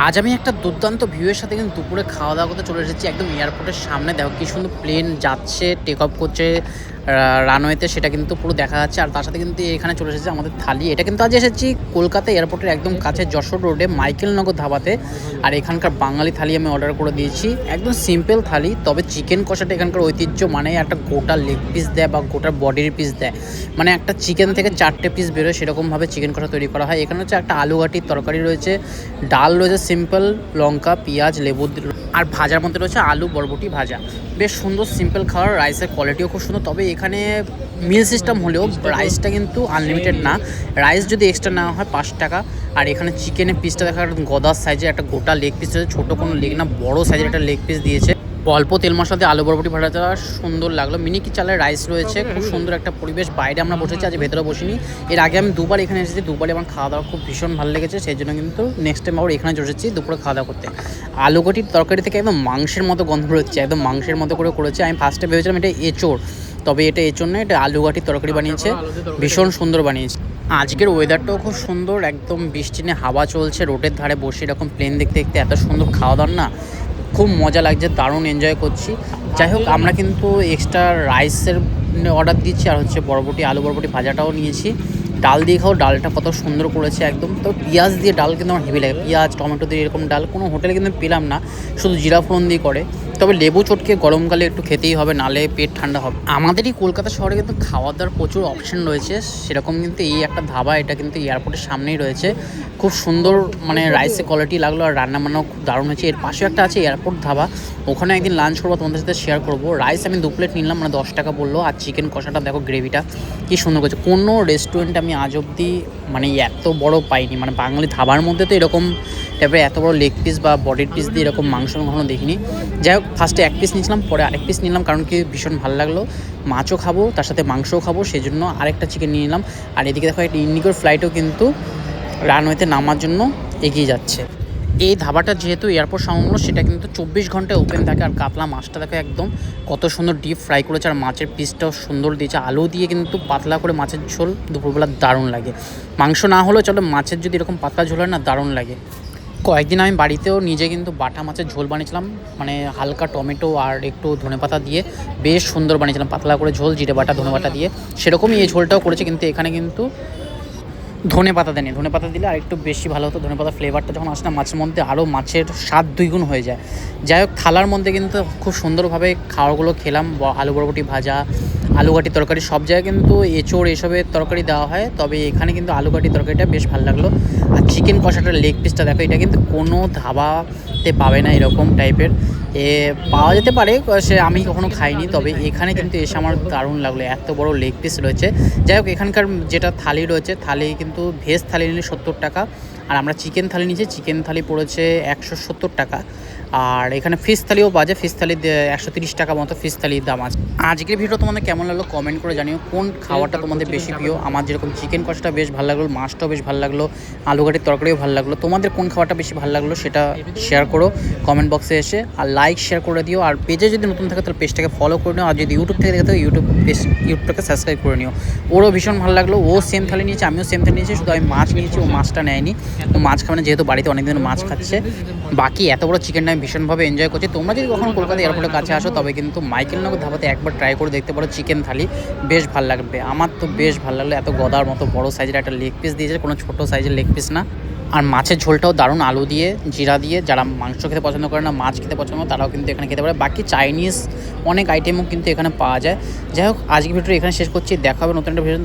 আজ আমি একটা দুর্দান্ত ভিউয়ের সাথে কিন্তু দুপুরে খাওয়া দাওয়া করতে চলে এসেছি একদম এয়ারপোর্টের সামনে। দেখো কি সুন্দর প্লেন যাচ্ছে, টেক অফ করছে রানওয়েতে, সেটা কিন্তু পুরো দেখা যাচ্ছে। আর তার সাথে কিন্তু এখানে চলে এসেছে আমাদের থালি। এটা কিন্তু আজ এসেছি কলকাতা এয়ারপোর্টের একদম কাছে যশোর রোডে মাইকেলনগর ধাবাতে। আর এখানকার বাঙালি থালি আমি অর্ডার করে দিয়েছি, একদম সিম্পল থালি। তবে চিকেন কষাটা এখানকার ঐতিহ্য, মানে একটা গোটা লেগ পিস দেয় বা গোটা বডির পিস দেয়, মানে একটা চিকেন থেকে 4টে পিস বেরোয়, সেরকমভাবে চিকেন কষা তৈরি করা হয়। এখানে হচ্ছে একটা আলু ঘাটির তরকারি রয়েছে, ডাল রয়েছে সিম্পল, লঙ্কা পেঁয়াজ লেবু, আর ভাজার মধ্যে রয়েছে আলু বরবটি ভাজা। বেশ সুন্দর সিম্পল খাবার, রাইসের কোয়ালিটিও খুব সুন্দর। তবে এখানে মিল সিস্টেম হলেও রাইসটা কিন্তু আনলিমিটেড না, রাইস যদি এক্সট্রা নেওয়া হয় 5 টাকা। আর এখানে চিকেনের পিসটা দেখা গদার সাইজের একটা গোটা লেগ পিস রয়েছে, ছোটো কোনো লেগ না, বড়ো সাইজের একটা লেগ পিস দিয়েছে। অল্প তেল মশলা দিয়ে আলু বরবটি ভাজাটা সুন্দর লাগলো। মিনি কি চালের রাইস রয়েছে, খুব সুন্দর একটা পরিবেশ। বাইরে আমরা বসেছি, আজ ভেতরে বসিনি। এর আগে আমি দুবার এখানে এসেছি, দুবারই আমার খাওয়া দাওয়া খুব ভীষণ ভালো লেগেছে, সেই জন্য কিন্তু নেক্সট টাইম আবার এখানে বসেছি দুপুরে খাওয়া দাওয়া করতে। আলু ঘটির তরকারি থেকে একদম মাংসের মতো গন্ধ হচ্ছে, একদম মাংসের মতো করে করেছে। আমি ফার্স্টে ভেবেছিলাম এটা এঁচোড়, তবে এটা এঁচোড় নয়, এটা আলু ঘটির তরকারি বানিয়েছে, ভীষণ সুন্দর বানিয়েছে। আজকের ওয়েদারটাও খুব সুন্দর, একদম বৃষ্টি নিয়ে হাওয়া চলছে, রোডের ধারে বসে এরকম প্লেন দেখতে দেখতে এত সুন্দর খাওয়া দাওয়ার না, খুব মজা লাগছে, দারুণ এনজয় করছি। যাই হোক, আমরা কিন্তু এক্সট্রা রাইসের অর্ডার দিচ্ছি, আর হচ্ছে বরবটি আলু বরবটি ভাজাটাও নিয়েছি। ডাল দিয়ে খাও, ডালটা কত সুন্দর করেছে একদম। তো পেঁয়াজ দিয়ে ডাল কিন্তু আমার হেভি লাগে, পেঁয়াজ টমেটো দিয়ে এরকম ডাল কোনো হোটেলে কিন্তু পেলাম না, শুধু জিরা ফোড়ন দিয়ে করে। তবে লেবু চটকে গরমকালে একটু খেতেই হবে, নালে পেট ঠান্ডা হবে। আমাদেরই কলকাতা শহরে কিন্তু খাওয়া দাওয়ার প্রচুর অপশন রয়েছে, সেরকম কিন্তু এই একটা ধাবা, এটা কিন্তু এয়ারপোর্টের সামনেই রয়েছে। খুব সুন্দর, মানে রাইসের কোয়ালিটি লাগলো, আর রান্না বান্নাও খুব দারুণ হয়েছে। এর পাশে একটা আছে এয়ারপোর্ট ধাবা, ওখানে একদিন লাঞ্চ করবো, তোমাদের সাথে শেয়ার করবো। রাইস আমি 2 প্লেট নিলাম, মানে 10 টাকা বললো। আর চিকেন কষাটা দেখো, গ্রেভিটা কী সুন্দর করেছে। কোনো রেস্টুরেন্টে আমি আজ অবধি মানে এত বড় পাইনি, মানে বাঙালি ধাবার মধ্যে তো এরকম টাইপের এত বড় লেগ পিস বা বডির পিস দিয়ে এরকম মাংস কখনো দেখিনি। যাই হোক, ফার্স্টে 1 পিস নিয়েছিলাম, পরে আরেক পিস নিলাম, কারণ কি ভীষণ ভালো লাগলো। মাছও খাবো, তার সাথে মাংসও খাবো, সেই জন্য আরেকটা চিকেন নিয়ে নিলাম। আর এদিকে দেখো, একটা ইন্ডিগোর ফ্লাইটও কিন্তু রানওয়েতে নামার জন্য এগিয়ে যাচ্ছে। এই ধাবাটা যেহেতু এয়ারপোর্ট সংলগ্ন, সেটা কিন্তু 24 ঘন্টায় ওপেন থাকে। আর কাতলা মাছটা দেখো একদম কত সুন্দর ডিপ ফ্রাই করেছে, আর মাছের পিসটাও সুন্দর দিয়েছে। আলু দিয়ে কিন্তু পাতলা করে মাছের ঝোল দুপুরবেলা দারুণ লাগে। মাংস না হলেও চলো, মাছের যদি এরকম পাতলা ঝোল হয় না, দারুণ লাগে। কয়েকদিন আমি বাড়িতেও নিজে কিন্তু বাটা মাছের ঝোল বানিয়েছিলাম, মানে হালকা টমেটো আর একটু ধনেপাতা দিয়ে বেশ সুন্দর বানিয়েছিলাম, পাতলা করে ঝোল, জিরে বাটা ধনেপাতা দিয়ে। সেরকমই এই ঝোলটাও করেছে, কিন্তু এখানে কিন্তু ধনেপাতা দেয়নি। ধনেপাতা দিলে আর একটু বেশি ভালো হতো, ধনেপাতা ফ্লেভারটা যখন আসে না মাছের মধ্যে, আরও মাছের স্বাদ 2 গুণ হয়ে যায়। যাই হোক, থালার মধ্যে কিন্তু খুব সুন্দরভাবে খাবারগুলো খেলাম। আলু বরবটি ভাজা, আলু ঘাটির তরকারি, সব জায়গায় কিন্তু এঁচোড় এসবের তরকারি দেওয়া হয়, তবে এখানে কিন্তু আলু ঘাটির তরকারিটা বেশ ভালো লাগলো। আর চিকেন কষাটার লেগ পিসটা দেখো, এটা কিন্তু কোনো ধাবাতে পাবে না এরকম টাইপের। পাওয়া যেতে পারে, সে আমি কখনো খাইনি, তবে এখানে কিন্তু এসে আমার দারুণ লাগলো, এত বড় লেগ পিস রয়েছে। যাই হোক, এখানকার যেটা থালি রয়েছে, থালি কিন্তু ভেজ থালি নিলে 70 টাকা, আর আমরা চিকেন থালি নিয়েছি, চিকেন থালি পড়েছে 170 টাকা। আর এখানে ফিশ থালিও বাজে, ফিশ থালি 130 টাকা মতো ফিশ থালির দাম আছে। আজকের ভিডিও তোমাদের কেমন লাগলো কমেন্ট করে জানিও, কোন খাওয়াটা তোমাদের বেশি প্রিয়। আমার যেরকম চিকেন কষাটা বেশ ভালো লাগলো, মাছটাও বেশ ভালো লাগলো, আলু ঘাটির তরকারিও ভালো লাগলো। তোমাদের কোন খাওয়াটা বেশি ভালো লাগলো সেটা শেয়ার করো কমেন্ট বক্সে এসে, আর লাইক শেয়ার করে দিও। আর পেজে যদি নতুন থাকে তাহলে পেজটাকে ফলো করে নিও, আর যদি ইউটিউব থেকে দেখে থাকো ইউটিউবটাকে সাবস্ক্রাইব করে নিও। ওরও ভীষণ ভালো লাগলো, ও সেম থালি নিয়েছে, আমিও সেম থালি নিয়েছি, শুধু আমি মাছ নিয়েছি, ও মাছটা নেয়নি। ও মাছ খাবে না, যেহেতু বাড়িতে অনেকদিন মাছ খাচ্ছে। বাকি এত বড় চিকেনটা আমি ভীষণভাবে এনজয় করছি। তোমরা যদি কখনো কলকাতা এয়ারপোর্টের কাছে আসো, তবে কিন্তু মাইকেলনগর ধাবাতে একবার ট্রাই করে দেখতে পারো চিকেন থালি, বেশ ভালো লাগবে। আমার তো বেশ ভালো লাগলো, এত গদার মতো বড় সাইজের একটা লেগ পিস দিয়েছে, কোনো ছোটো সাইজের লেগ পিস না। আর মাছের ঝোলটাও দারুণ, আলু দিয়ে জিরা দিয়ে। যারা মাংস খেতে পছন্দ করে না, মাছ খেতে পছন্দ করে, তারাও কিন্তু এখানে খেতে পারে। বাকি চাইনিজ অনেক আইটেমও কিন্তু এখানে পাওয়া যায়। যাই হোক, আজকে ভিডিওটা এখানে শেষ করছি, দেখা হবে নতুন একটা ভিডিও।